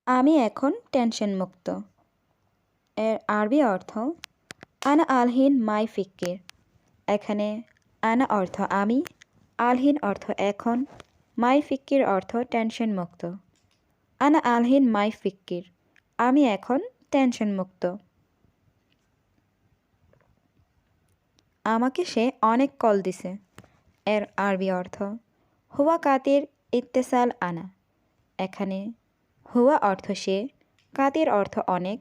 আমি এখন টেনশন মুক্ত। এর আরবি অর্থ আনা আলহিন মাই ফিক্কির। এখানে আনা অর্থ আমি, আলহিন অর্থ এখন, মাই ফিক্কির অর্থ টেনশন মুক্ত। আনা আলহিন মাই ফিক্কির, আমি এখন টেনশন মুক্ত। আমাকে সে অনেক কল দিছে। এর আরবি অর্থ হুয়া কাতির ইত্তেসাল আনা। এখানে হুয়া অর্থ সে, কাতির অর্থ অনেক,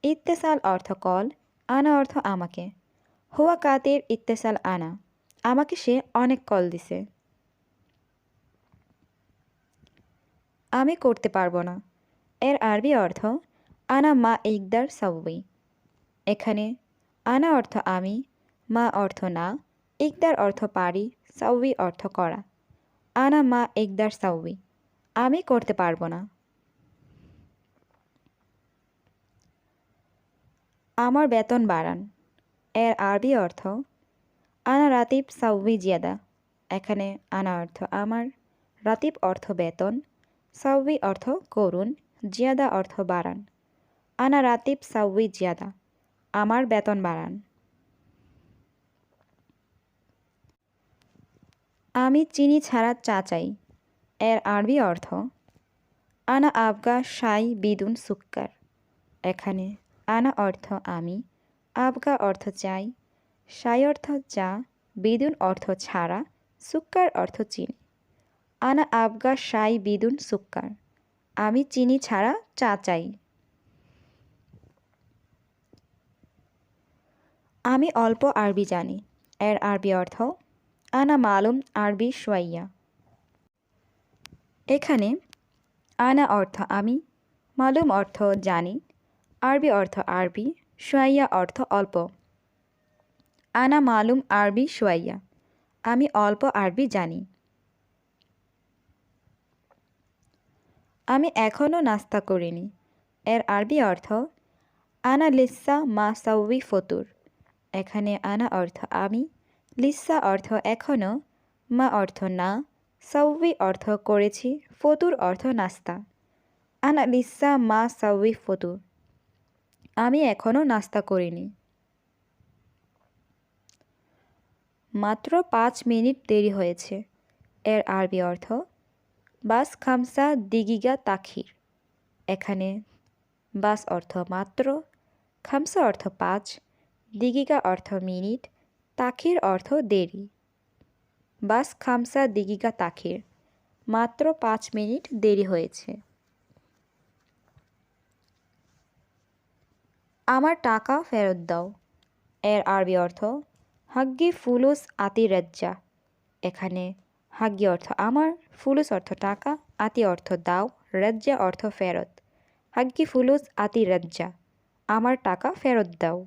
ইত্তেসাল অর্থ কল, আনা অর্থ আমাকে। হুয়া কাতির ইত্তেসাল আনা, আমাকে সে অনেক কল দিছে। আমি করতে পারবো না। এর আরবি অর্থ আনা মা ইকদার সাউই। এখানে আনা অর্থ আমি, মা অর্থ না, ইকদার অর্থ পারি, সাউই অর্থ করা। আনা মা ইকদার সাউই, আমি করতে পারবো না। আমার বেতন বাড়ান। এর আরবি অর্থ আনা রাতিব সাউই জিয়াদা। এখানে আনা অর্থ আমার, রাতিব অর্থ বেতন, সাউই অর্থ করুন, জিয়াদা অর্থ বাড়ান। আনা রাতিব সাউই জিয়াদা, আমার বেতন বাড়ান। আমি চিনি ছাড়া চা চাই। এর আরবি অর্থ আনা আবগা শাই বিদুন সুক্কার। এখানে আনা অর্থ আমি, আবগা অর্থ চাই, শাই অর্থ চা, বিদুন অর্থ ছাড়া, সুক্কার অর্থ চিনি। আনা আবগা শাই বিদুন সুক্কার, আমি চিনি ছাড়া চা চাই। আমি অল্প আরবি জানি। এর আরবি অর্থ আনা মালুম আরবি শোয়াইয়া। এখানে আনা অর্থ আমি, মালুম অর্থ জানি, আরবি অর্থ আরবি, শোয়াইয়া অর্থ অল্প। আনা মালুম আরবি শোয়াইয়া, আমি অল্প আরবি জানি। আমি এখনও নাস্তা করিনি। এর আরবি অর্থ আনা লিসা মা সাউই ফতুর। এখানে আনা অর্থ আমি, লিসা অর্থ এখনও, মা অর্থ না, সাউই অর্থ করেছি, ফতুর অর্থ নাস্তা। আনা লিসা মা সাউই ফতুর, আমি এখনও নাস্তা করিনি। মাত্র 5 মিনিট দেরি হয়েছে। এর আরবি অর্থ বাস খামসা দিগিগা তাখির। এখানে বাস অর্থ মাত্র, খামসা অর্থ 5, দিগিগা অর্থ মিনিট, তাখির অর্থ দেরি। বাস খামসা দিগিগা তাখির, মাত্র 5 মিনিট দেরি হয়েছে। আমার টাকা ফেরত দাও। এর আরবি অর্থ হাগ্গি ফুলুস আতি রেজ্জা। এখানে হাগ্গি অর্থ আমার, ফুলুস অর্থ টাকা, আতি অর্থ দাও, রেজ্জা অর্থ ফেরত। হাগ্গি ফুলুস আতি রেজ্জা, আমার টাকা ফেরত দাও।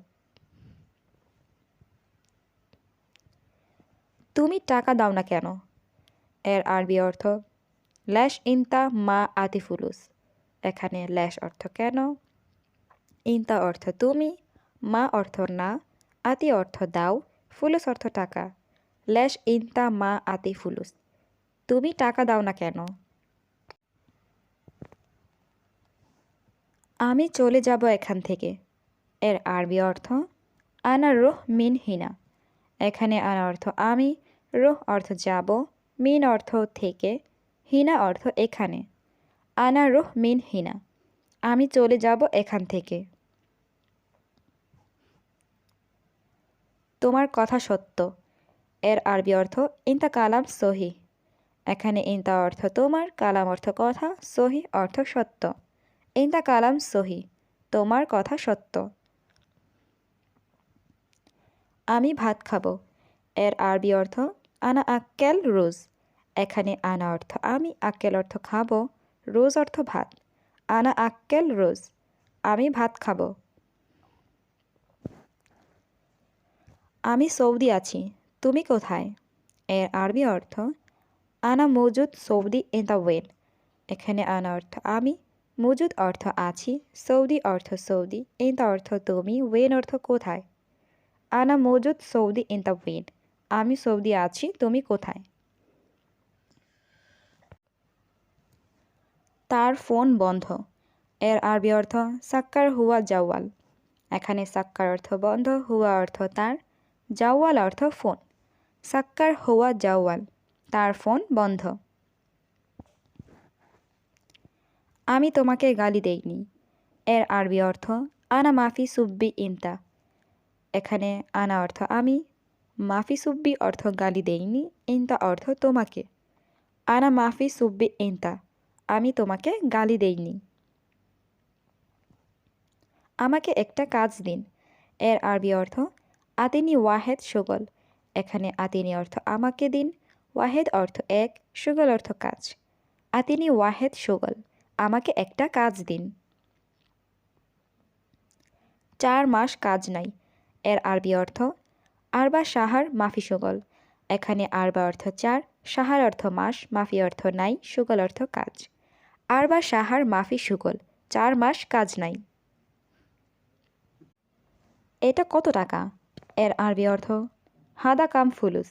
তুমি টাকা দাও না কেন? এর আরবি অর্থ ল্যাশ ইনতা মা আতি ফুলুস। এখানে ল্যাশ অর্থ কেন, ইনতা অর্থ তুমি, মা অর্থ না, আতি অর্থ দাও, ফুলুস অর্থ টাকা। ল্যাশ ইনতা মা আতি ফুলুস, তুমি টাকা দাও না কেন? আমি চলে যাব এখান থেকে। এর আরবি অর্থ আনা রুহ মিন হিনা। এখানে আনা অর্থ আমি, রুহ অর্থ যাব, মিন অর্থ থেকে, হিনা অর্থ এখানে। আনা রুহ মিন হিনা, আমি চলে যাব এখান থেকে। তোমার কথা সত্য। এর আরবি অর্থ ইনতা কালাম সহি। এখানে ইনতা অর্থ তোমার, কালাম অর্থ কথা, সহি অর্থ সত্য। ইনতা কালাম সহি, তোমার কথা সত্য। আমি ভাত খাবো। এর আরবি অর্থ আনা আক্কেল রোজ। এখানে আনা অর্থ আমি, আক্কেল অর্থ খাবো, রোজ অর্থ ভাত। আনা আক্কেল রোজ, আমি ভাত খাবো। আমি সৌদি আছি, তুমি কোথায়? এর আরবি অর্থ আনা মজুদ সৌদি ইন দ্য ওয়েন। এখানে আনা অর্থ আমি, মজুদ অর্থ আছি, সৌদি অর্থ সৌদি, ইন দ্য অর্থ তুমি, ওয়েন অর্থ কোথায়। আনা মজুদ সৌদি ইন দ্য ওয়েন, আমি সৌদি আছি, তুমি কোথায়? তার ফোন বন্ধ। এর আরবি অর্থ সাক্কার হুয়া জাওয়াল। এখানে সাক্কার অর্থ বন্ধ, হুয়া অর্থ তার, জাওয়াল অর্থ ফোন। সাক্কার হুয়া জাওয়াল, তার ফোন বন্ধ। আমি তোমাকে গালি দেইনি। এর আরবি অর্থ আনা মাফি সুব্বি ইনতা। এখানে আনা অর্থ আমি, মাফি সুব্বি অর্থ গালি দেইনি, ইনতা অর্থ তোমাকে। আনা মাফি সুব্বি ইনতা, আমি তোমাকে গালি দেইনি। আমাকে একটা কাজ দিন। এর আরবি অর্থ আতিনি ওয়াহেদ সুগল। এখানে আতিনি অর্থ আমাকে দিন, ওয়াহেদ অর্থ এক, সুগল অর্থ কাজ। আতিনি ওয়াহেদ সুগল, আমাকে একটা কাজ দিন। 4 মাস কাজ নাই। এর আরবি অর্থ আরবা শাহার মাফি সুগল। এখানে আরবা অর্থ 4, শাহার অর্থ মাস, মাফি অর্থ নাই, সুগল অর্থ কাজ। আরবা শাহার মাফি সুগল, 4 মাস কাজ নাই। এটা কত টাকা? এর আরবি অর্থ হাদা কাম ফুলুস।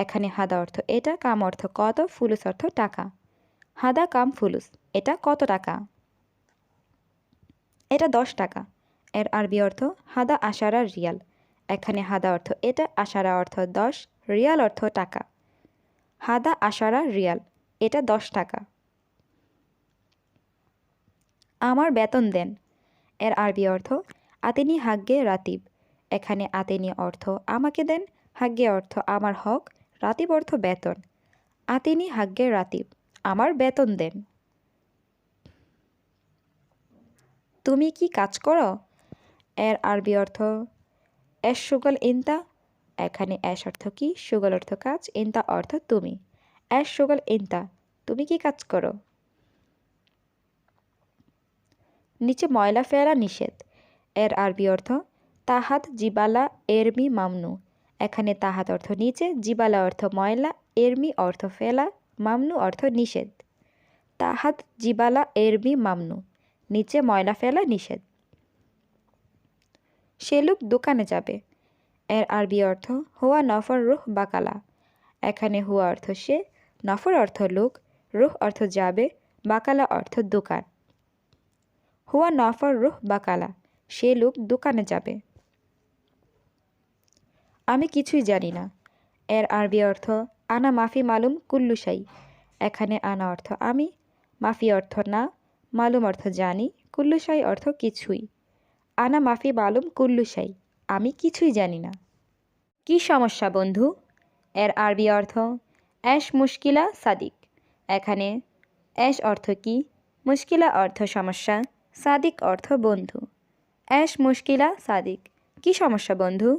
এখানে হাদা অর্থ এটা, কাম অর্থ কত, ফুলুস অর্থ টাকা। হাদা কাম ফুলুস, এটা কত টাকা? এটা 10 টাকা। এর আরবি অর্থ হাদা আশারা রিয়াল। এখানে হাদা অর্থ এটা, আশারা অর্থ 10, রিয়াল অর্থ টাকা। হাদা আশারা রিয়াল, এটা 10 টাকা। আমার বেতন দেন। এর আরবি অর্থ আতিনি হাগ্গে রাতিব। এখানে আতিনি অর্থ আমাকে দেন, হাগ্গে অর্থ আমার হক, রাতিব অর্থ বেতন। আতিনি হাগ্গে রাতিব, আমার বেতন দেন। তুমি কি কাজ করো? এর আরবি অর্থ এস সুগল ইনতা। এখানে এস অর্থ কি, সুগল অর্থ কাজ, ইনতা অর্থ তুমি। এস সুগল ইনতা, তুমি কি কাজ করো? নিচে ময়লা ফেলা নিষেধ। এর আরবি অর্থ তাহাত জিবালা এরমি মামনু। এখানে তাহাত অর্থ নিচে, জিবালা অর্থ ময়লা, এরমি অর্থ ফেলা, মামনু অর্থ নিষেধ। তাহাত জিবালা এরমি মামনু, নিচে ময়লা ফেলা নিষেধ। সে লোক দোকানে যাবে। এর আরবি অর্থ হুয়া নফর রুহ বাকালা। এখানে হুয়া অর্থ সে, নফর অর্থ লোক, রুহ অর্থ যাবে, বাকালা অর্থ দোকান। হুয়া নফর রুহ বাকালা, সে লোক দোকানে যাবে। আমি কিছুই জানি না। এর আরবি অর্থ আনা মাফি মালুম কুল্লুসাই। এখানে আনা অর্থ আমি, মাফি অর্থ না, মালুম অর্থ জানি, কুল্লুসাই অর্থ কিছুই। আনা মাফি মালুম কুল্লুসাই, আমি কিছুই জানি না। কি সমস্যা বন্ধু? এর আরবি অর্থ এশ মুশকিলা সাদিক। এখানে এশ অর্থ কি, মুশকিলা অর্থ সমস্যা, সাদিক অর্থ বন্ধু। এশ মুশকিলা সাদিক, কি সমস্যা বন্ধু?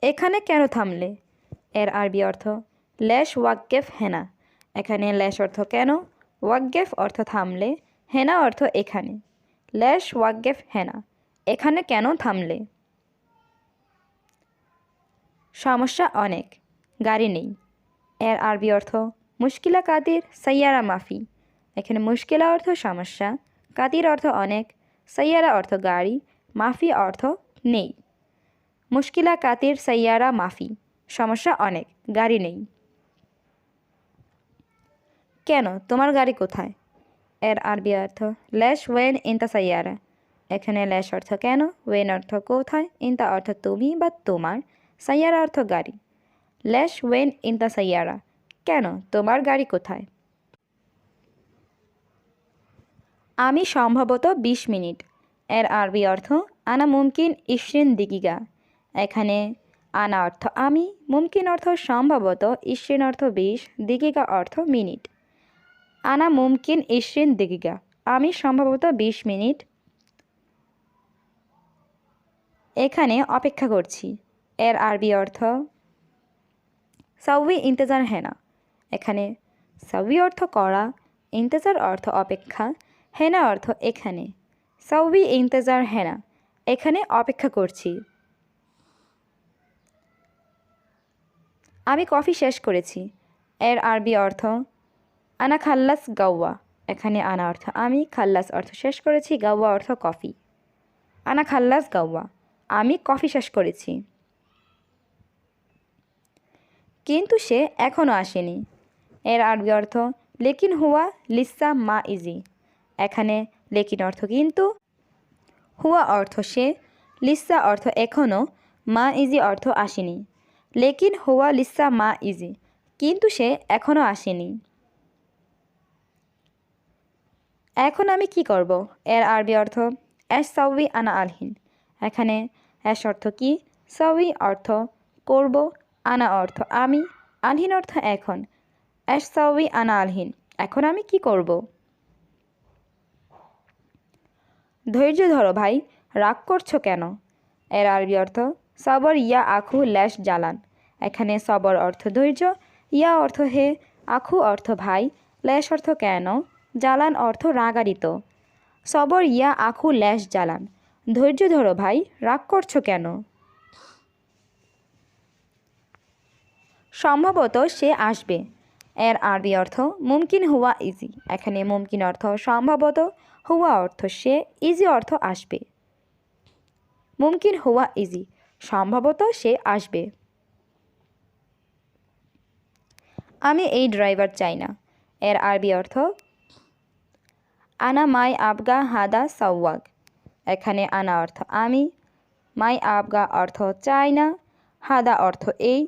এখানে কেন থামলে? এর আরবি অর্থ লেশ ওয়াক্কেফ হেনা। এখানে লেশ অর্থ কেন, ওয়াক্কেফ অর্থ থামলে, হেনা অর্থ এখানে। লেশ ওয়াক্কেফ হেনা, এখানে কেন থামলে? সমস্যা অনেক, গাড়ি নেই। এর আরবি অর্থ মুশকিলা কাদির সাইয়ারা মাফি। এখানে মুশকিলা অর্থ সমস্যা, কাদির অর্থ অনেক, সাইয়ারা অর্থ গাড়ি, মাফি অর্থ নেই। মুশকিলা কাতির সাইয়ারা মাফি, সমস্যা অনেক, গাড়ি নেই। কেন, তোমার গাড়ি কোথায়? এর আরবি অর্থ লেশ ওয়েন ইনতা সাইয়ারা। এখানে লেশ অর্থ কেন, ওয়েন অর্থ কোথায়, ইনতা অর্থ তুমি বা তোমার, সাইয়ারা অর্থ গাড়ি। লেশ ওয়েন ইনতা সাইয়ারা, কেন, তোমার গাড়ি কোথায়? আমি সম্ভবত 20 মিনিট। এর আরবি অর্থ আনা মুমকিন 20 দিগিগা। এখানে আনা অর্থ আমি, মুমকিন অর্থ সম্ভবত, 20 অর্থ 20, দিগিগা অর্থ মিনিট। আনা মুমকিন 20 দিগিগা, আমি সম্ভবত 20 মিনিট এখানে অপেক্ষা করছি। এর আরবি অর্থ সাউই ইন্তজার হেনা। এখানে সাউই অর্থ করা, ইন্তজার অর্থ অপেক্ষা, হেনা অর্থ এখানে। সাউই ইন্তজার হেনা, এখানে অপেক্ষা করছি। আমি কফি শেষ করেছি। এর আরবি অর্থ আনা খাল্লাস গাওয়া। এখানে আনা অর্থ আমি, খাল্লাস অর্থ শেষ করেছি, গাওয়া অর্থ কফি। আনা খাল্লাস গাওয়া, আমি কফি শেষ করেছি। কিন্তু সে এখনও আসেনি। এর আরবি অর্থ লেকিন হুয়া লিসা মা ইজি। এখানে লেকিন অর্থ কিন্তু, হুয়া অর্থ সে, লিসা অর্থ এখনও, মা ইজি অর্থ আসেনি। লেকিন হুয়া লিসা মা ইজি, কিন্তু সে এখনও আসেনি। এখন আমি কি করব? এর আরবি অর্থ এস সাউই আনা আলহিন। এখানে এস অর্থ কি, সাউই অর্থ করব, আনা অর্থ আমি, আলহিন অর্থ এখন। এস সাউই আনা আলহিন, এখন আমি কি করব? ধৈর্য ধরো ভাই, রাগ করছো কেন? এর আরবি অর্থ সবর ইয়া আখু ল্যাশ জালান। এখানে সবর অর্থ ধৈর্য, ইয়া অর্থ হে, আখু অর্থ ভাই, ল্যাশ অর্থ কেন, জালান অর্থ রাগারিত। সবর ইয়া আখু ল্যাশ জালান, ধৈর্য ধরো ভাই, রাগ করছো কেন? সম্ভবত সে আসবে। এর আরবি অর্থ মুমকিন হুয়া ইজি। এখানে মুমকিন অর্থ সম্ভবত, হুয়া অর্থ সে, ইজি অর্থ আসবে। মুমকিন হুয়া ইজি, সম্ভবত সে আসবে। আমি এই ড্রাইভার চাই না। এর আরবি অর্থ আনা মাই আবগা হাদা সাওয়াগ। এখানে আনা অর্থ আমি, মাই আবগা অর্থ চাই না, হাদা অর্থ এই,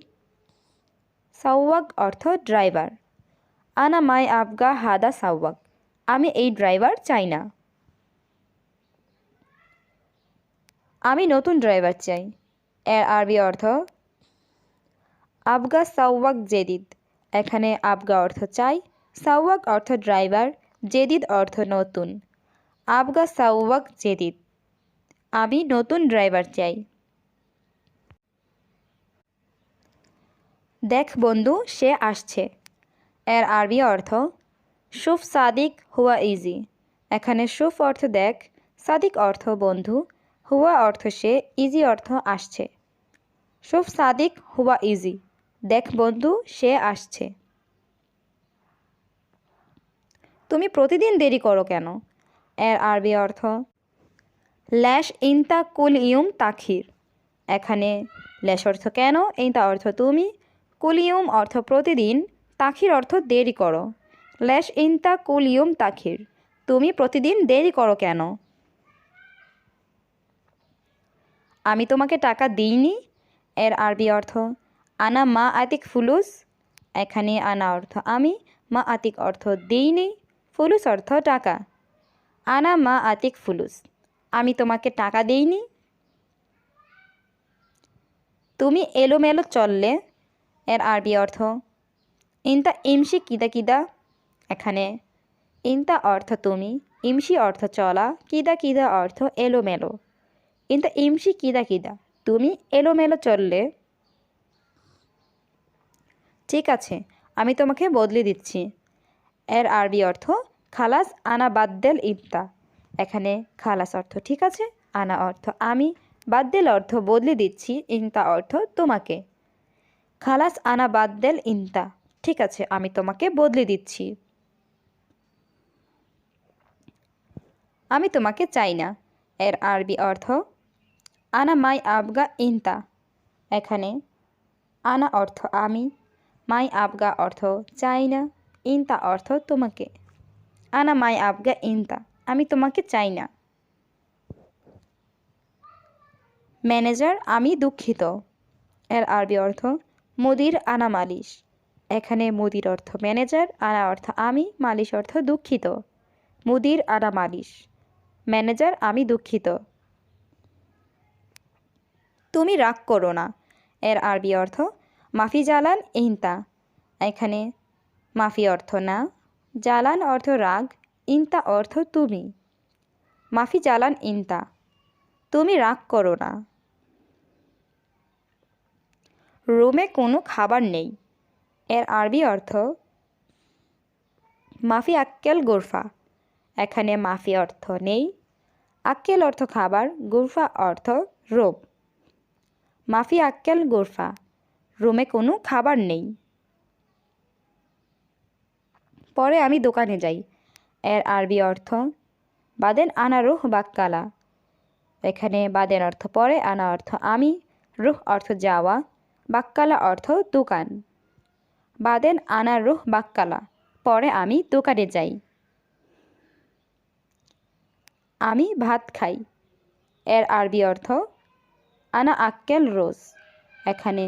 সাওয়াগ অর্থ ড্রাইভার। আনা মাই আবগা হাদা সাওয়াগ, আমি এই ড্রাইভার চাই না। আমি নতুন ড্রাইভার চাই। এর আরবি অর্থ আবগা সাওয়াগ জেদিদ। এখানে আবগা অর্থ চাই, সাওয়াগ অর্থ ড্রাইভার, জেদিদ অর্থ নতুন। আবগা সাওয়াগ জেদিদ, আমি নতুন ড্রাইভার চাই। দেখ বন্ধু, সে আসছে। এর আরবি অর্থ শুফ সাদিক হুয়া ইজি। এখানে শুফ অর্থ দেখ, সাদিক অর্থ বন্ধু, হুয়া অর্থ সে, ইজি অর্থ আসছে। শুফ সাদিক হুয়া ইজি, দেখ বন্ধু, সে আসছে। তুমি প্রতিদিন দেরি করো কেন? এর আরবি অর্থ ল্যাশ ইনতা কুল ইউম তাখির। এখানে ল্যাশ অর্থ কেন, ইনতা অর্থ তুমি, কুল ইউম অর্থ প্রতিদিন, তাখির অর্থ দেরি করো। ল্যাশ ইনতা কুল ইউম তাখির, তুমি প্রতিদিন দেরি করো কেন? আমি তোমাকে টাকা দিইনি। এর আরবি অর্থ আনা মা আতিক ফুলুস। এখানে আনা অর্থ আমি, মা আতিক অর্থ দিইনি, ফুলুস অর্থ টাকা। আনা মা আতিক ফুলুস, আমি তোমাকে টাকা দিইনি। তুমি এলোমেলো চললে। এর আরবি অর্থ ইনতা ইমশি কিদা কিদা। এখানে ইনতা অর্থ তুমি, ইমশি অর্থ চলা, কিদা কিদা অর্থ এলোমেলো। ইনতা ইমশি কিদা কিদা, তুমি এলোমেলো চললে। ঠিক আছে, আমি তোমাকে বদলে দিচ্ছি। এর আরবি অর্থ খালাস আনা বাদ্দেল ইনতা। এখানে খালাস অর্থ ঠিক আছে, আনা অর্থ আমি, বাদ্দেল অর্থ বদলে দিচ্ছি, ইনতা অর্থ তোমাকে। খালাস আনা বাদ্দেল ইনতা, ঠিক আছে, আমি তোমাকে বদলে দিচ্ছি। আমি তোমাকে চাই না। এর আরবি অর্থ আনা মাই আবগা ইনতা। এখানে আনা অর্থ আমি, মাই আবগা অর্থ চাই না, ইনতা অর্থ তোমাকে। আনা মাই আবগা ইনতা, আমি তোমাকে চাই না। ম্যানেজার, আমি দুঃখিত। এর আরবি অর্থ মুদির আনা মালিশ। এখানে মুদির অর্থ ম্যানেজার, আনা অর্থ আমি, মালিশ অর্থ দুঃখিত। মুদির আনা মালিশ, ম্যানেজার, আমি দুঃখিত। তুমি রাগ করো না। এর আরবি অর্থ মাফি জালান ইনতা। এখানে মাফি অর্থ না, জালান অর্থ রাগ, ইনতা অর্থ তুমি। মাফি জালান ইনতা, তুমি রাগ করো না। রুমে কোনো খাবার নেই। এর আরবি অর্থ মাফি আক্কেল গোরফা। এখানে মাফি অর্থ নেই, আক্কেল অর্থ খাবার, গোরফা অর্থ রুম। মাফি আক্কেল গোরফা, রুমে কোনো খাবার নেই। পরে আমি দোকানে যাই। এর আরবি অর্থ বাদেন আনা রুহ বাক্কালা। এখানে বাদেন অর্থ পরে, আনা অর্থ আমি, রুহ অর্থ যাওয়া, বাক্কালা অর্থ দোকান। বাদেন আনা রুহ বাক্কালা, পরে আমি দোকানে যাই। আমি ভাত খাই। এর আরবি অর্থ আনা আক্কেল রোজ। এখানে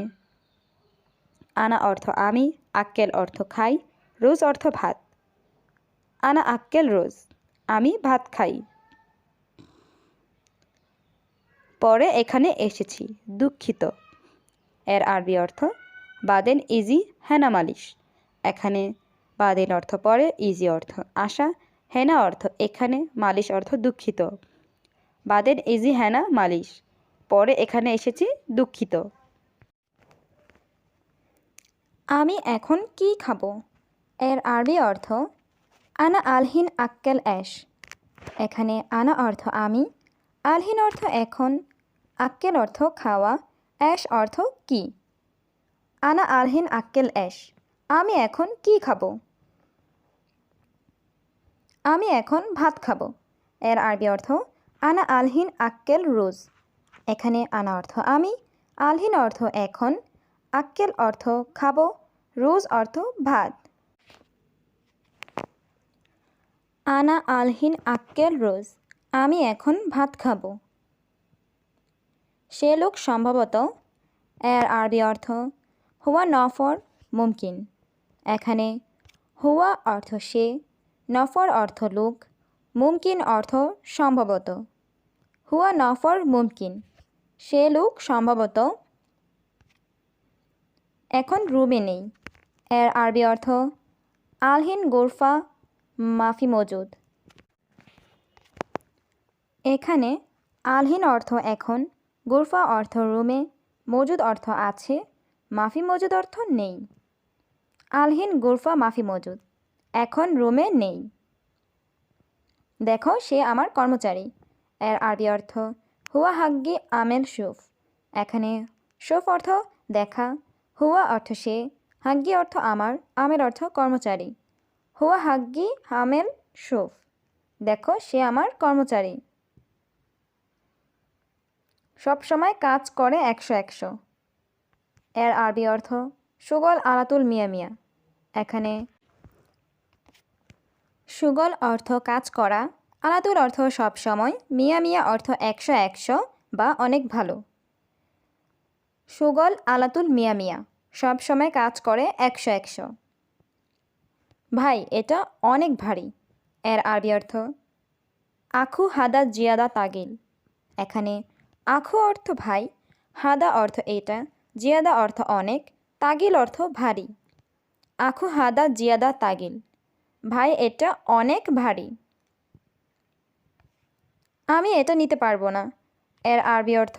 আনা অর্থ আমি, আক্কেল অর্থ খাই, রোজ অর্থ ভাত। আনা আক্কেল রোজ, আমি ভাত খাই। পরে এখানে এসেছি, দুঃখিত। এর আরবি অর্থ বাদেন ইজি হেনা মালিশ। এখানে বাদেন অর্থ পরে, ইজি অর্থ আসা, হেনা অর্থ এখানে, মালিশ অর্থ দুঃখিত। বাদেন ইজি হেনা মালিশ, পরে এখানে এসেছি, দুঃখিত। আমি এখন কি খাবো? এর আরবি অর্থ আনা আলহিন আক্কেল এশ। এখানে আনা অর্থ আমি, আলহিন অর্থ এখন, আক্কেল অর্থ খাওয়া, এশ অর্থ কি। আনা আলহিন আক্কেল এশ, আমি এখন কি খাবো? আমি এখন ভাত খাবো। এর আরবি অর্থ আনা আলহিন আক্কেল রোজ। এখানে আনা অর্থ আমি, আলহিন অর্থ এখন, আক্কেল অর্থ খাবো, রোজ অর্থ ভাত। আনা আলহিন আক্কেল রোজ, আমি এখন ভাত খাবো। সে লোক সম্ভবত। এর আরবি অর্থ হুয়া নফর মুমকিন। এখানে হুয়া অর্থ সে, নফর অর্থ লোক, মুমকিন অর্থ সম্ভবত। হুয়া নফর মুমকিন, সে লোক সম্ভবত এখন রুমে নেই। এর আরবি অর্থ আলহিন গোরফা মাফি মজুদ। এখানে আলহিন অর্থ এখন, গোরফা অর্থ রুমে, মজুদ অর্থ আছে, মাফি মজুদ অর্থ নেই। আলহিন গোরফা মাফি মজুদ, এখন রুমে নেই। দেখো সে আমার কর্মচারী। এর আরবি অর্থ হুয়া হাগ্গি আমেল শুফ। এখানে শুফ অর্থ দেখা, হুয়া অর্থ সে, হাগ্গি অর্থ আমার, আমেল অর্থ কর্মচারী। হুয়া হাগ্গি আমেল শুফ, দেখো সে আমার কর্মচারী। সবসময় কাজ করে 100-100। এর আরবি অর্থ সুগল আলাতুল মিয়া মিয়া। এখানে সুগল অর্থ কাজ করা, আলাতুল অর্থ সবসময়, মিয়া মিয়া অর্থ 100-100 বা অনেক ভালো। সুগল আলাতুল মিয়া মিয়া, সবসময় কাজ করে 100-100। ভাই এটা অনেক ভারী। এর আরবি অর্থ আখু হাদা জিয়াদা তাগিল। এখানে আখু অর্থ ভাই, হাদা অর্থ এটা, জিয়াদা অর্থ অনেক, তাগিল অর্থ ভারী। আখু হাদা জিয়াদা তাগিল, ভাই এটা অনেক ভারী। আমি এটা নিতে পারবো না। এর আরবি অর্থ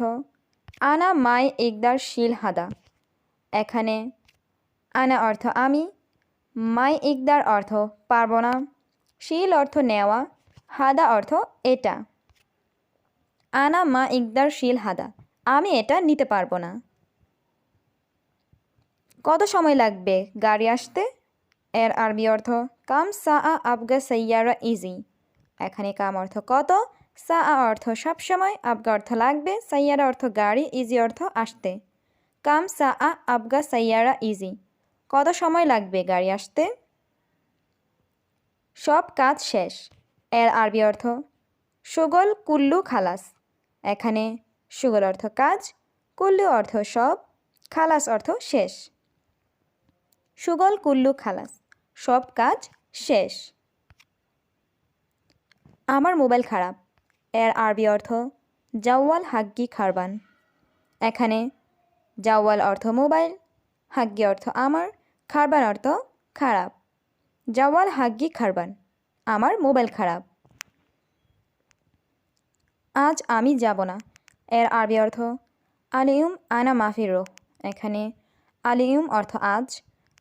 আনা মাই ইকদার শিল হাদা। এখানে আনা অর্থ আমি, মাই ইকদার অর্থ পারবো না, শিল অর্থ নেওয়া, হাদা অর্থ এটা। আনা মা ইকদার শিল হাদা, আমি এটা নিতে পারবো না। কত সময় লাগবে গাড়ি আসতে? এর আরবি অর্থ কাম সা আবগা সাইয়ারা ইজি। এখানে কাম অর্থ কত, সা অর্থ সবসময়, আবগা অর্থ লাগবে, সাইয়ারা অর্থ গাড়ি, ইজি অর্থ আসতে। কাম সা আবগা সাইয়ারা ইজি, কত সময় লাগবে গাড়ি আসতে? সব কাজ শেষ। এর আরবি অর্থ সুগল কুল্লু খালাস। এখানে সুগল অর্থ কাজ, কুল্লু অর্থ সব, খালাস অর্থ শেষ। সুগল কুল্লু খালাস, সব কাজ শেষ। আমার মোবাইল খারাপ। এর আরবি অর্থ জাওয়াল হাগ্গি খারবান। এখানে জাওয়াল অর্থ মোবাইল, হাগ্গি অর্থ আমার, খারবান অর্থ খারাপ। জাওয়াল হাগ্গি খারবান, আমার মোবাইল খারাপ। আজ আমি যাব না। এর আরবি অর্থ আলিউম আনা মাফির রোহ। এখানে আলিউম অর্থ আজ,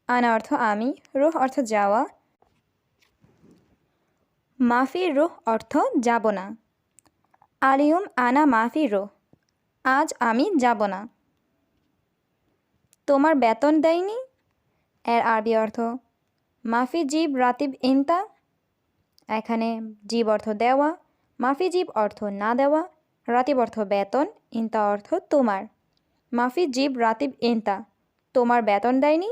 আনা অর্থ আমি, রোহ অর্থ যাওয়া, মাফির রোহ অর্থ যাব না। আলিউম আনা মাফির রোহ, আজ আমি যাব না। তোমার বেতন দেয়নি? এর আরবি অর্থ মাফি জিব রাতিব ইনতা। এখানে জিব অর্থ দেওয়া, মাফি জিব অর্থ না দেওয়া, রাতিব অর্থ বেতন, ইনতা অর্থ তোমার। মাফি জিব রাতিব ইনতা, তোমার বেতন দেয়নি?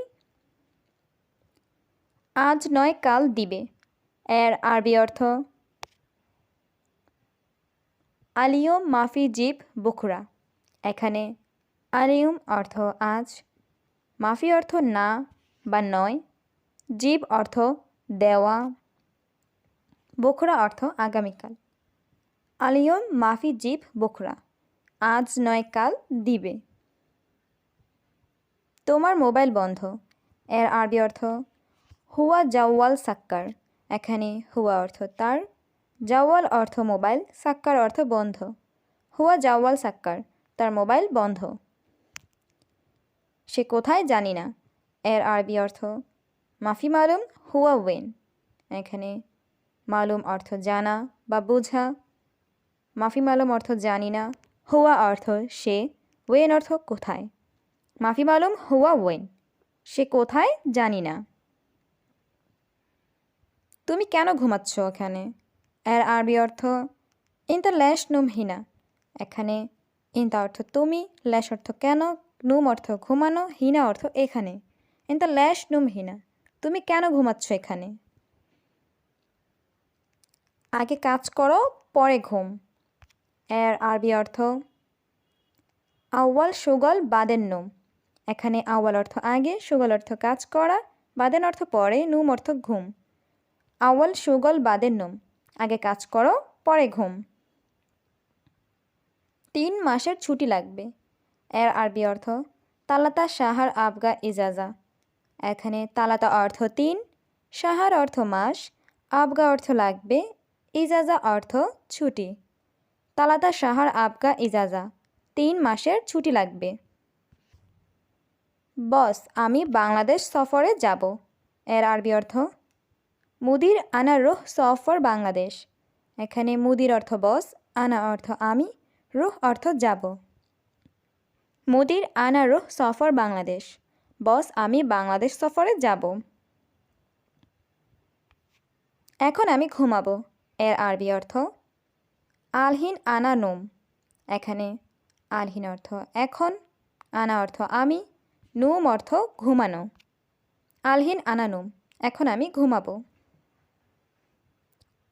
আজ নয় কাল দিবে। এর আরবি অর্থ আলিয়ম মাফি জিব বুখরা। এখানে আলিয়ম অর্থ আজ, মাফি অর্থ না বা নয়, জিব অর্থ দেওয়া, বুখরা অর্থ আগামীকাল। আলিয়ম মাফি জিব বুখরা, আজ নয় কাল দিবে। তোমার মোবাইল বন্ধ। এর আরবি অর্থ হুয়া জাওয়াল সাক্কার। এখানে হুয়া অর্থ তার, জাওয়াল অর্থ মোবাইল, সাক্কার অর্থ বন্ধ। হুয়া জাওয়াল সাক্কার, তার মোবাইল বন্ধ। সে কোথায় জানি না। এর আরবি অর্থ মাফি মালুম হুয়া ওয়েন। এখানে মালুম অর্থ জানা বা বোঝা, মাফি মালুম অর্থ জানি না, হুয়া অর্থ সে, ওয়েন অর্থ কোথায়। মাফি মালুম হুয়া ওয়েন, সে কোথায় জানি না। তুমি কেন ঘুমাচ্ছ এখানে। এর আরবি অর্থ ইনতা ল্যাশ নুম হিনা। এখানে ইনতা অর্থ তুমি, ল্যাশ অর্থ কেন, নুম অর্থ ঘুমানো, হিনা অর্থ এখানে। ইনতা ল্যাশ নুম হিনা, তুমি কেন ঘুমাচ্ছ এখানে। আগে কাজ করো পরে ঘুম। এর আরবি অর্থ আউয়াল সুগল বাদেন নুম। এখানে আউয়াল অর্থ আগে, সুগল অর্থ কাজ করা, বাদেন অর্থ পরে, নুম অর্থ ঘুম। আউয়াল সুগল বাদেন নুম, আগে কাজ করো পরে ঘুম। 3 মাসের ছুটি লাগবে। এর আরবি অর্থ তালাতা শাহার আবগা ইজাজা। এখানে তালাতা অর্থ 3, শাহার অর্থ মাস, আবগা অর্থ লাগবে, ইজাজা অর্থ ছুটি। তালাতা শাহার আবগা ইজাজা, 3 মাসের ছুটি লাগবে। বস, আমি বাংলাদেশ সফরে যাব। এর আরবি অর্থ মুদির আনা রুহ সফর বাংলাদেশ। এখানে মুদির অর্থ বস, আনা অর্থ আমি, রুহ অর্থ যাব। মুদির আনা রুহ সফর বাংলাদেশ, বস আমি বাংলাদেশ সফরে যাব। এখন আমি ঘুমাবো। এর আরবি অর্থ আলহিন আনা নোম। এখানে আলহিন অর্থ এখন, আনা অর্থ আমি, নুম অর্থ ঘুমানো। আলহিন আনা নুম, এখন আমি ঘুমাবো।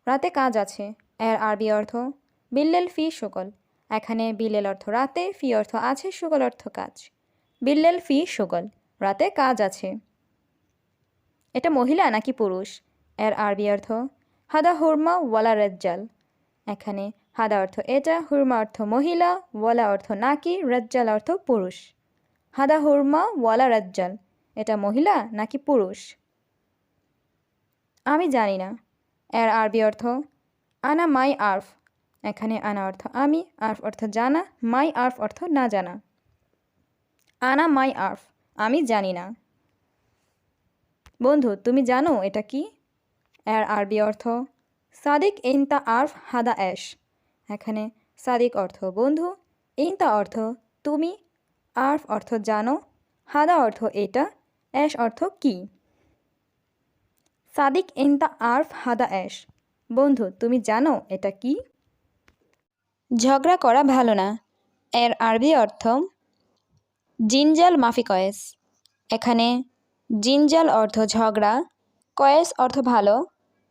রাতে কাজ আছে। এর আরবি অর্থ বিল্লেল ফি শুগল। এখানে বিল্লেল অর্থ রাতে, ফি অর্থ আছে, শুগল অর্থ কাজ। বিল্লেল ফি শুগল, রাতে কাজ আছে। এটা মহিলা নাকি পুরুষ। এর আরবি অর্থ হাদা হুরমা ওয়ালা রাজ্জাল। এখানে হাদা অর্থ এটা, হুরমা অর্থ মহিলা, ওয়ালা অর্থ নাকি, রাজ্জাল অর্থ পুরুষ। হাদা হুরমা ওয়ালা রাজ্জাল, এটা মহিলা নাকি পুরুষ। আমি জানি না। এর আরবি অর্থ আনা মাই আর্ফ। এখানে আনা অর্থ আমি, আর্ফ অর্থ জানা, মাই আর্ফ অর্থ না জানা। আনা মাই আর্ফ, আমি জানি না। বন্ধু, তুমি জানো এটা কি। এর আরবি অর্থ সাদিক ইনতা আর্ফ হাদা অ্যাশ। এখানে সাদিক অর্থ বন্ধু, ইনতা অর্থ তুমি, আর্ফ অর্থ জানো, হাদা অর্থ এটা, অ্যাশ অর্থ কি। সাদিক ইনতা আর্ফ হাদা অ্যাশ, বন্ধু তুমি জানো এটা কি। ঝগড়া করা ভালো না। এর আরবি অর্থ জিনজাল মাফি কয়েস। এখানে জিনজাল অর্থ ঝগড়া, কয়েস অর্থ ভালো,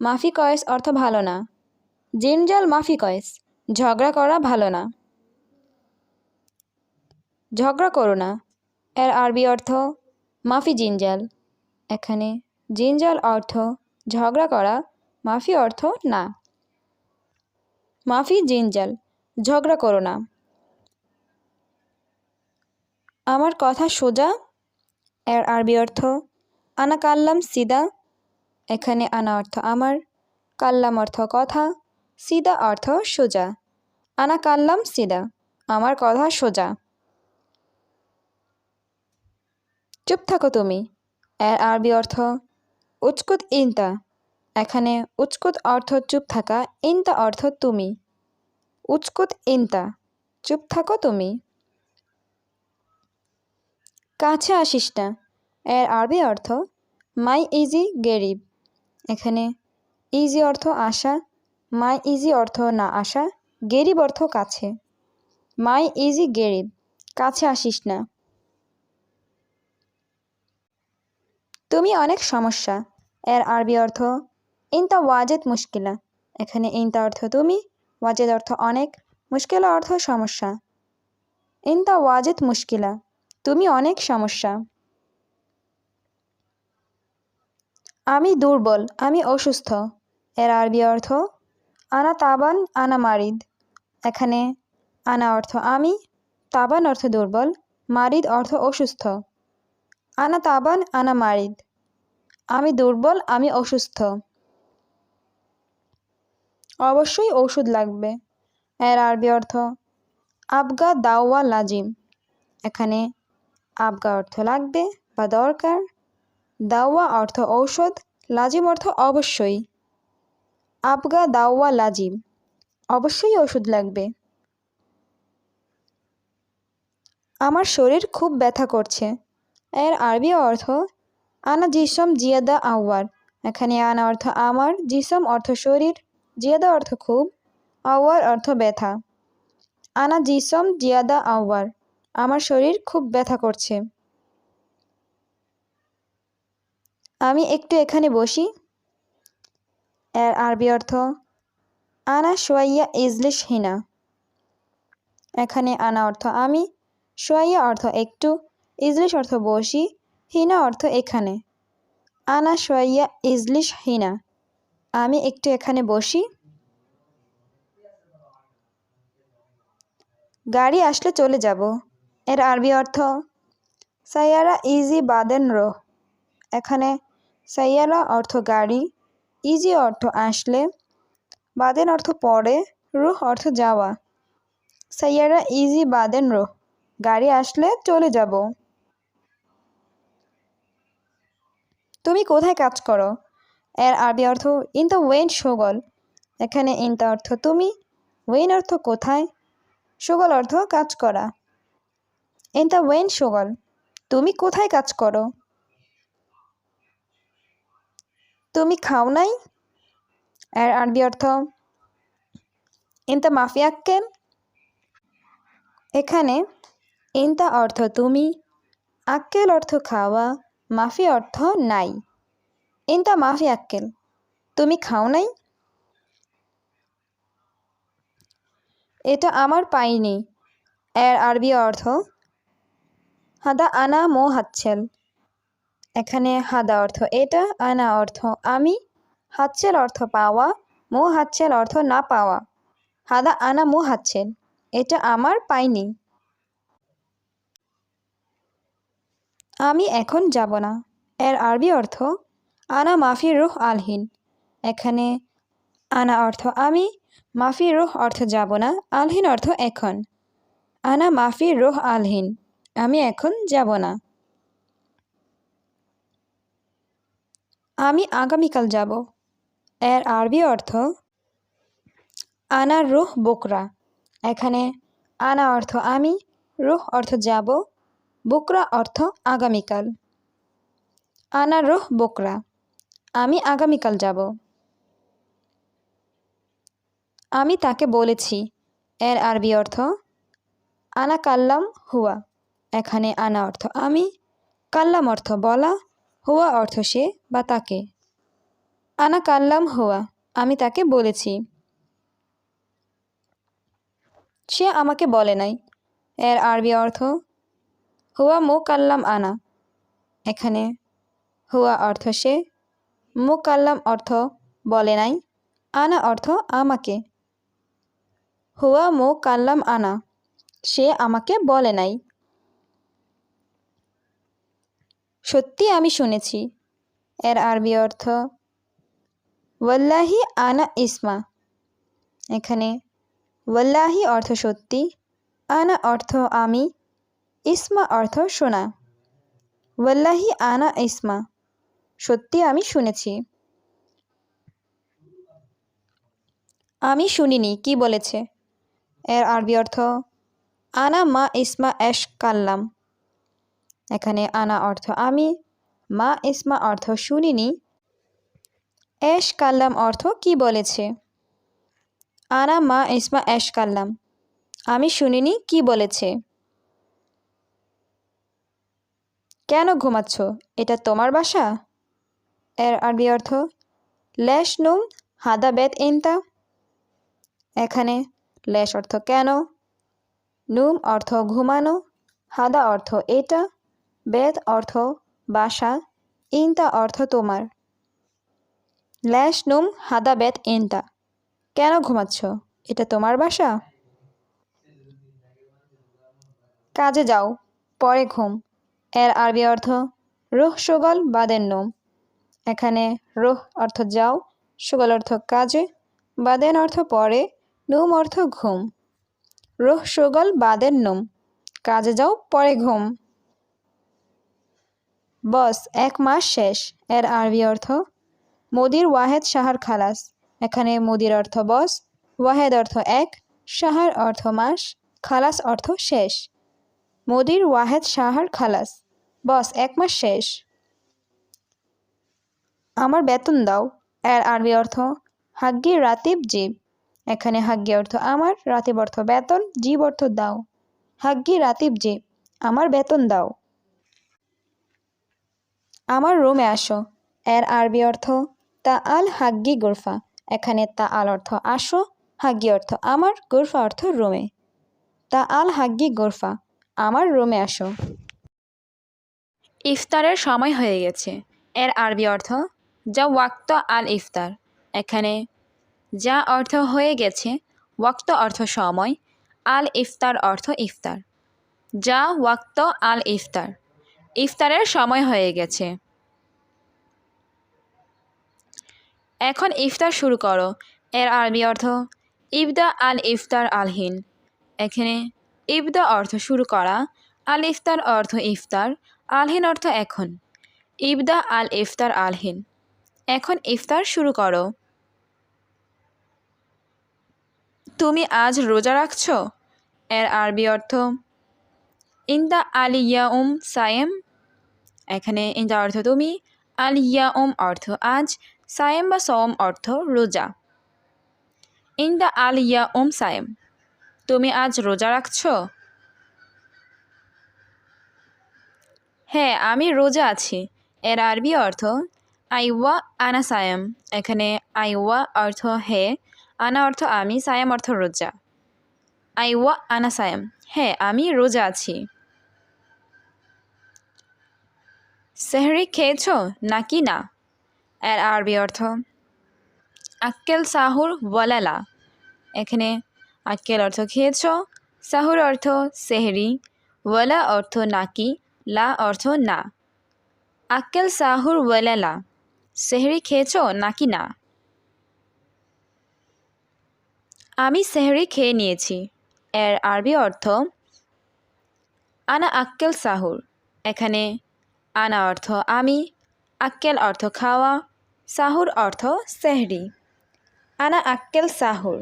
মাফি কয়েস অর্থ ভালো না। জিনজাল মাফি কয়েস, ঝগড়া করা ভালো না। ঝগড়া করো না। এর আরবি অর্থ মাফি জিনজাল। এখানে জিনজাল অর্থ ঝগড়া করা, মাফি অর্থ না। মাফি জিনজাল, ঝগড়া করো না। আমার কথা সোজা। এর আরবি অর্থ আনা কাল্লাম সিদা। এখানে আনা অর্থ আমার, কাল্লাম অর্থ কথা, সিদা অর্থ সোজা। আনা কাল্লাম সিদা, আমার কথা সোজা। চুপ থাকো তুমি। এর আরবি অর্থ উচকুত ইনতা। এখানে উচকুত অর্থ চুপ থাকা, ইনতা অর্থ তুমি। উচকুত ইনতা, চুপ থাকো তুমি। কাছে আসিস না। এর আরবি অর্থ মাই ইজি গেরিব। এখানে ইজি অর্থ আসা, মাই ইজি অর্থ না আসা, গেরিব অর্থ কাছে। মাই ইজি গেরিব, কাছে আসিস না। তুমি অনেক সমস্যা। এর আরবি অর্থ ইনতা ওয়াজেদ মুশকিলা। এখানে ইনতা অর্থ তুমি, ওয়াজেদ অর্থ অনেক, মুশকিলা অর্থ সমস্যা। ইনতা ওয়াজেদ মুশকিলা, তুমি অনেক সমস্যা। আমি দুর্বল, আমি অসুস্থ। এর আরবি অর্থ আনা তাবান আনা মারিদ। এখানে আনা অর্থ আমি, তাবান অর্থ দুর্বল, মারিদ অর্থ অসুস্থ। আনা তাবান আনা মারিদ, আমি দুর্বল, আমি অসুস্থ। অবশ্যই ওষুধ লাগবে। এর আরবি অর্থ আবগা দাওয়া লাজিম। এখানে আবগা অর্থ লাগবে বা দরকার, দাওয়া অর্থ ঔষধ, লাজিম অর্থ অবশ্যই। আবগা দাওয়া লাজিম, অবশ্যই ওষুধ লাগবে। আমার শরীর খুব ব্যথা করছে। এর আরবি অর্থ আনা জিসম জিয়াদা আওয়ার। এখানে আনা অর্থ আমার, জিসম অর্থ শরীর, জিয়াদা অর্থ খুব, আওয়ার অর্থ ব্যথা। আনা জিসম জিয়াদা আওয়ার, আমার শরীর খুব ব্যথা করছে। আমি একটু এখানে বসি। এর আরবি অর্থ আনা শোয়াইয়া ইজলিশ হিনা। এখানে আনা অর্থ আমি, শোয়াইয়া অর্থ একটু, ইজলিশ অর্থ বসি, হিনা অর্থ এখানে। আনা শোয়াইয়া ইজলিশ হিনা, আমি একটু এখানে বসি। গাড়ি আসলে চলে যাব। এর আরবি অর্থ সাইয়ারা ইজি বাদেন রোহ। এখানে সাইয়ারা অর্থ গাড়ি, ইজি অর্থ আসলে, বাদেন অর্থ পরে, রুহ অর্থ যাওয়া। সাইয়ারা ইজি বাদেন রোহ, গাড়ি আসলে চলে যাব। তুমি কোথায় কাজ করো? এর আরবি অর্থ ইনতা ওয়েন শোগল। এখানে ইনতা অর্থ তুমি, ওয়েন অর্থ কোথায়, শোগল অর্থ কাজ করা। ইনতা ওয়েন শোগল, তুমি কোথায় কাজ করো? তুমি খাও নাই? এর আরবি অর্থ ইনতা মাফি আক্কেল। এখানে ইনতা অর্থ তুমি, আক্কেল অর্থ খাওয়া, মাফি অর্থ নাই। ইনতা মাফি আক্কেল, তুমি খাও নাই? এটা আমার পাইনি। এর আরবি অর্থ হাদা আনা মো হাচ্ছেল। এখানে হাদা অর্থ এটা, আনা অর্থ আমি, হাচ্ছেল অর্থ পাওয়া, মো হাচ্ছেল অর্থ না পাওয়া। হাদা আনা মো হাচ্ছেল, এটা আমার পাইনি। আমি এখন যাব না। এর আরবি অর্থ আনা মাফি রুহ আলহিন। এখানে আনা অর্থ আমি, মাফি রুহ অর্থ যাব না, আলহিন অর্থ এখন। আনা মাফি রুহ আলহিন, আমি এখন যাব না। আমি আগামীকাল যাব। এর আরবি অর্থ আনা রুহ বুকরা। এখানে আনা অর্থ আমি, রুহ অর্থ যাব, বুকরা অর্থ আগামীকাল। আনা রুহ বুকরা, আমি আগামীকাল যাব। আমি তাকে বলেছি। এর আরবি অর্থ আনা কাল্লাম হুয়া। এখানে আনা অর্থ আমি, কাল্লাম অর্থ বলা, হুয়া অর্থ সে বা তাকে। আনা কাল্লাম হুয়া, আমি তাকে বলেছি। সে আমাকে বলে নাই। এর আরবি অর্থ হুয়া মো কাল্লাম আনা। এখানে হুয়া অর্থ সে, মো কাল্লাম অর্থ বলে নাই, আনা অর্থ আমাকে। হুয়া মো কাল্লাম আনা, সে আমাকে বলে নাই। সত্যি আমি শুনেছি। এর আরবি অর্থ ওয়াল্লাহি আনা ইসমা। এখানে ওয়াল্লাহি অর্থ সত্যি, আনা অর্থ আমি, ইসমা অর্থ শোনা। ওয়াল্লাহি আনা ইসমা, সত্যি আমি শুনেছি। আমি শুনিনি, কি বলেছে? এর আরবি অর্থ আনা মা ইসমা এশ কাল্লাম। এখানে আনা অর্থ আমি, মা ইসমা অর্থ শুনিনি, এশ কাল্লাম অর্থ কি বলেছে। আনা মা ইসমা এশ কাল্লাম, আমি শুনিনি কি বলেছে। কেন ঘুমাচ্ছ? এটা তোমার বাসা? এর আরবি অর্থ লেশ নুম হাদা বেত ইনতা। এখানে লেশ অর্থ কেন, নুম অর্থ ঘুমানো, হাদা অর্থ এটা, বেত অর্থ বাসা, ইনতা অর্থ তোমার। লেশ নুম হাদা বেত ইনতা, কেন ঘুমাচ্ছ, এটা তোমার বাসা। কাজে যাও পরে ঘুম। এর আরবি অর্থ রুহ সুগল বাদের নোম। এখানে রুহ অর্থ যাও, সুগল অর্থ কাজে, বাদেন অর্থ পরে, নুম অর্থ ঘুম। রুহ সুগল বাদের নোম, কাজে যাও পরে ঘুম। বস 1 মাস শেষ। এর আরবি অর্থ মুদির ওয়াহেদ শাহর খালাস। এখানে মুদির অর্থ বস, ওয়াহেদ অর্থ 1, শাহর অর্থ মাস, খালাস অর্থ শেষ। মুদির ওয়াহেদ শাহর খালাস, বস 1 মাস শেষ। আমার বেতন দাও। এর আরবি অর্থ হাগ্গি রাতিব জিব। এখানে হাগ্গি অর্থ আমার, রাতিব অর্থ বেতন, জিব অর্থ দাও। হাগ্গি রাতিব জিব, আমার বেতন দাও। আমার রুমে আসো। এর আরবি অর্থ তা আল হাগ্গি গুরফা। এখানে তা আল অর্থ আসো, হাগ্গি অর্থ আমার, গুরফা অর্থ রুমে। তা আল হাগ্গি গুরফা, আমার রুমে আসো। ইফতারের সময় হয়ে গেছে। এর আরবি অর্থ যা ওয়াক্ত আল ইফতার। এখানে যা অর্থ হয়ে গেছে, ওয়াক্ত অর্থ সময়, আল ইফতার অর্থ ইফতার। যা ওয়াক্ত আল ইফতার, ইফতারের সময় হয়ে গেছে। এখন ইফতার শুরু করো। এর আরবি অর্থ ইবদা আল ইফতার আলহিন। এখানে ইবদা অর্থ শুরু করা, আল ইফতার অর্থ ইফতার, আলহিন অর্থ এখন। ইবদা আল ইফতার আলহিন, এখন ইফতার শুরু করো। তুমি আজ রোজা রাখছ। এর আরবি অর্থ ইন্দা আলিয়া সায়েম। এখানে ইন্দা অর্থ তুমি, আলিয়া অর্থ আজ, সায়েম বা সওম অর্থ রোজা। ইন্দা আলিয়া সায়েম, তুমি আজ রোজা রাখছ। হ্যাঁ আমি রোজা আছি। এর আরবি অর্থ আইওয়া আনা সায়েম। এখানে আইওয়া অর্থ হে, আনা অর্থ আমি, সায়েম অর্থ রোজা। আইওয়া আনা সায়েম, হ্যাঁ আমি রোজা আছি। সেহরি খেয়েছ নাকি না। এর আরবি অর্থ আক্কেল সাহুর ওয়ালালা। এখানে আক্কেল অর্থ খেয়েছ, সাহুর অর্থ সেহরি, ওয়ালা অর্থ নাকি, লা অর্থ না। আক্কেল সাহুর ওয়ালালা, সেহরি খেয়েছ নাকি না। আমি সেহরি খেয়ে নিয়েছি। এর আরবি অর্থ আনা আক্কেল সাহুর। এখানে আনা অর্থ আমি, আক্কেল অর্থ খাওয়া, সাহুর অর্থ সেহরি। আনা আক্কেল সাহুর,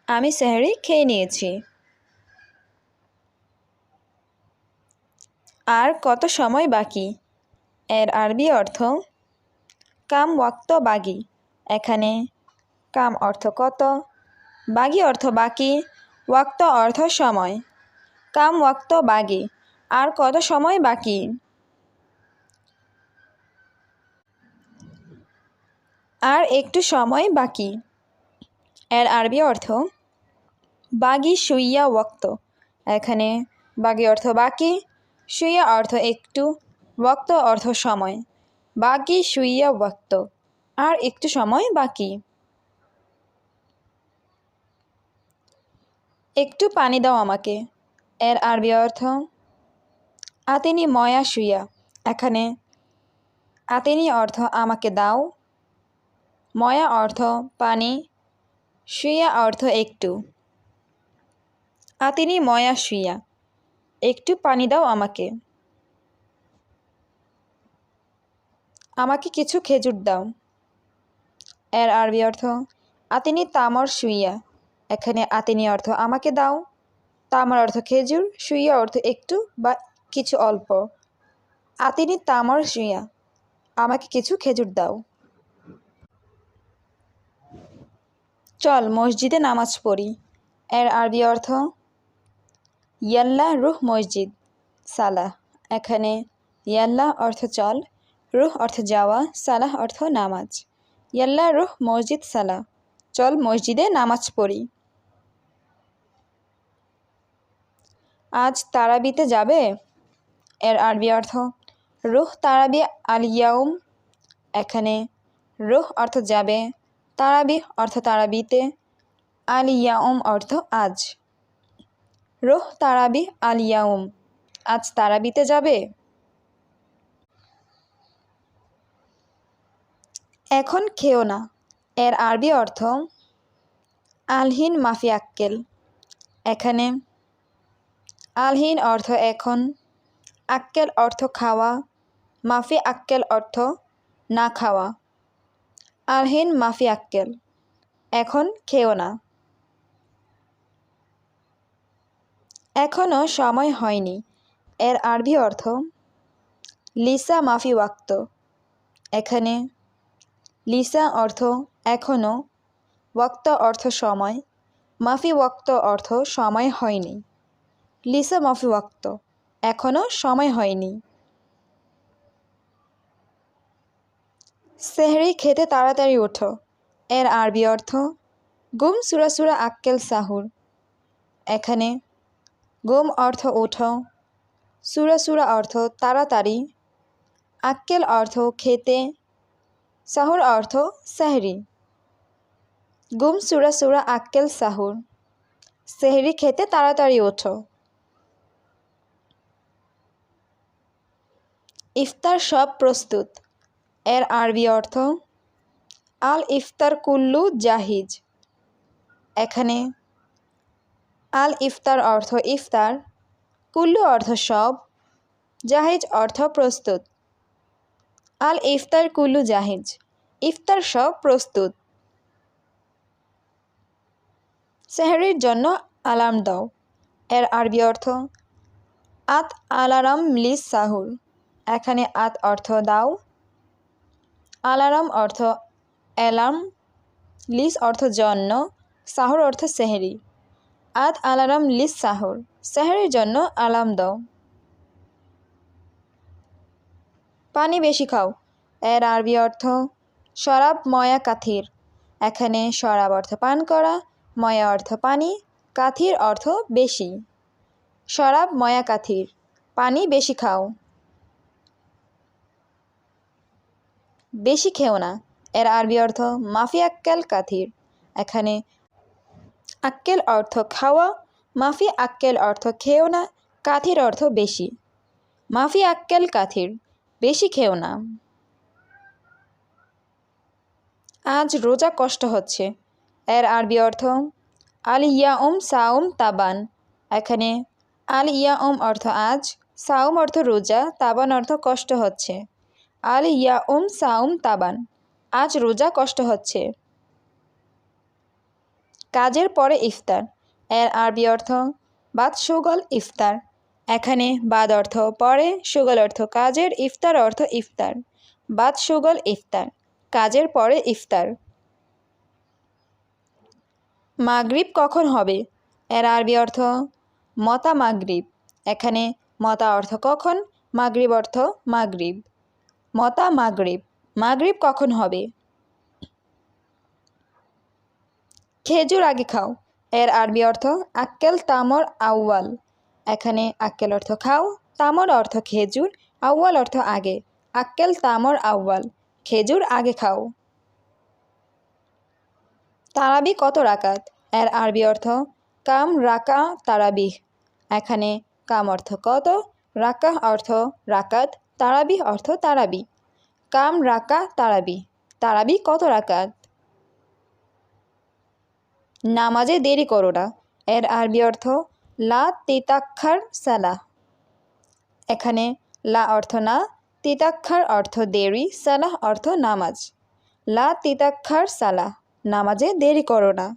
আমি সেহরি খেয়ে নিয়েছি। আর কত সময় বাকি। এর আরবি অর্থ কাম ওয়াক্ত বাগি। এখানে কাম অর্থ কত, বাগি অর্থ বাকি, ওয়াক্ত অর্থ সময়। কাম ওয়াক্ত বাগি, আর কত সময় বাকি। আর একটু সময় বাকি। এর আরবি অর্থ বাগি শুইয়া ওয়াক্ত। এখানে বাগি অর্থ বাকি, শুইয়া অর্থ একটু, ওয়াক্ত অর্থ সময়। বাগি শুইয়া ওয়াক্ত, আর একটু সময় বাকি। একটু পানি দাও আমাকে। এর আরবি অর্থ আতিনি ময়া শুইয়া। এখানে আতিনি অর্থ আমাকে দাও, ময়া অর্থ পানি, শুইয়া অর্থ একটু। আতিনি ময়া শুইয়া, একটু পানি দাও আমাকে। আমাকে কিছু খেজুর দাও। এর আরবি অর্থ আতিনি তামর শুইয়া। এখানে আতিনি অর্থ আমাকে দাও, তামর অর্থ খেজুর, শুইয়া অর্থ একটু বা কিছু অল্প। আতিনি তামর শুইয়া, আমাকে কিছু খেজুর দাও। চল মসজিদে নামাজ পড়ি। এর আরবি অর্থ ইয়াল্লা রুহ মসজিদ সালাহ। এখানে ইয়াল্লা অর্থ চল, রুহ অর্থ যাওয়া, সালাহ অর্থ নামাজ। ইয়াল্লা রুহ মসজিদ সালাহ, চল মসজিদে নামাজ পড়ি। আজ তারাবিতে যাবে? এর আরবি অর্থ রুহ তারাবি আল ইয়াউম। এখানে রুহ অর্থ যাবে, তারাবি অর্থ তারাবিতে, আল ইয়াউম অর্থ আজ। রুহ তারাবি আল ইয়াউম, আজ তারাবিতে যাবে? এখন খেও না। এর আরবি অর্থ আলহিন মাফি আক্কেল। এখানে আলহিন অর্থ এখন, আক্কেল অর্থ খাওয়া, মাফি আক্কেল অর্থ না খাওয়া। আলহিন মাফি আক্কেল, এখন খেও না। এখনও সময় হয়নি। এর আরবি অর্থ লিসা মাফি ওয়াক্ত। এখানে লিসা অর্থ এখনও, ওয়াক্ত অর্থ সময়, মাফি ওয়াক্ত অর্থ সময় হয়নি। লিসা মাফি ওয়াক্ত, এখনও সময় হয়নি। সেহরি খেতে তাড়াতাড়ি ওঠো। এর আরবি অর্থ গুম সুরা সুরা আক্কেল সাহুর। এখানে গুম অর্থ ওঠো, সুরা সুরা অর্থ তাড়াতাড়ি, আক্কেল অর্থ খেতে, সাহুর অর্থ সেহরি। গুম সুরা সুরা আক্কেল সাহুর, সেহরি খেতে তাড়াতাড়ি ওঠো। ইফতার সব প্রস্তুত। এর আরবি অর্থ আল ইফতার কুল্লু জাহিজ। এখানে আল ইফতার অর্থ ইফতার, কুল্লু অর্থ সব, জাহিজ অর্থ প্রস্তুত। আল ইফতার কুল্লু জাহিজ, ইফতার সব প্রস্তুত। সেহরির জন্য অ্যালার্ম দাও। এর আরবি অর্থ আত আলারাম লিস সাহুর। এখানে আত অর্থ দাও, আলারাম অর্থ অ্যালার্ম, লিস অর্থ জন্য, সাহুর অর্থ সেহরি। আত আলারাম লিস সাহুর, সেহরির জন্য অ্যালার্ম দাও। পানি বেশি খাও। এর আরবি অর্থ শরাব ময়া কাথির। এখানে শরাব অর্থ পান করা, ময়া অর্থ পানি, কাথির অর্থ বেশি। শরাব ময়া কাথির, পানি বেশি খাও। বেশি খেও না। এর আরবি অর্থ মাফি আক্কেল কাথির। এখানে আক্কেল অর্থ খাওয়া, মাফি আক্কেল অর্থ খেও না, কাথির অর্থ বেশি। মাফি আক্কেল কাথির, বেশি খেও না। আজ রোজা কষ্ট হচ্ছে। এর আরবি অর্থ আল ইয়াউম সাউম তাবান। এখানে আল ইয়াউম অর্থ আজ, সাউম অর্থ রোজা, তাবান অর্থ কষ্ট হচ্ছে। আল ইয়াউম সাউম তাবান, আজ রোজা কষ্ট হচ্ছে। কাজের পরে ইফতার। এর আরবি অর্থ বাদ সুগল ইফতার। এখানে বাদ অর্থ পরে, সুগল অর্থ কাজের, ইফতার অর্থ ইফতার। বাদ সুগল ইফতার, কাজের পরে ইফতার। মাগরিব কখন হবে? এর আরবি অর্থ মতা মাগরিব। এখানে মতা অর্থ কখন, মাগরিব অর্থ মাগরিব। মতা মাগরিব, মাগরিব কখন হবে? খেজুর আগে খাও। এর আরবি অর্থ আক্কেল তামর আউয়াল। এখানে আক্কেল অর্থ খাও, তামর অর্থ খেজুর, আউয়াল অর্থ আগে। আক্কেল তামর আউয়াল, খেজুর আগে খাও। তারাবি কত রাকাত? এর আরবি অর্থ কাম রাকা তারাবিহ। এখানে কাম অর্থ কত, রাকা অর্থ রাকাত, তারাবি অর্থ তারাবি। কাম রাকা তারাবি, তারাবি কত রাকাত? নামাজে দেরি করো না। এর আরবি অর্থ লা তিতাক্ষার সালাহ। এখানে লা অর্থ না, তিতাক্ষার অর্থ দেরি, সালাহ অর্থ নামাজ। লা তিতাক্ষার সালাহ, নামাজে দেরি করো না।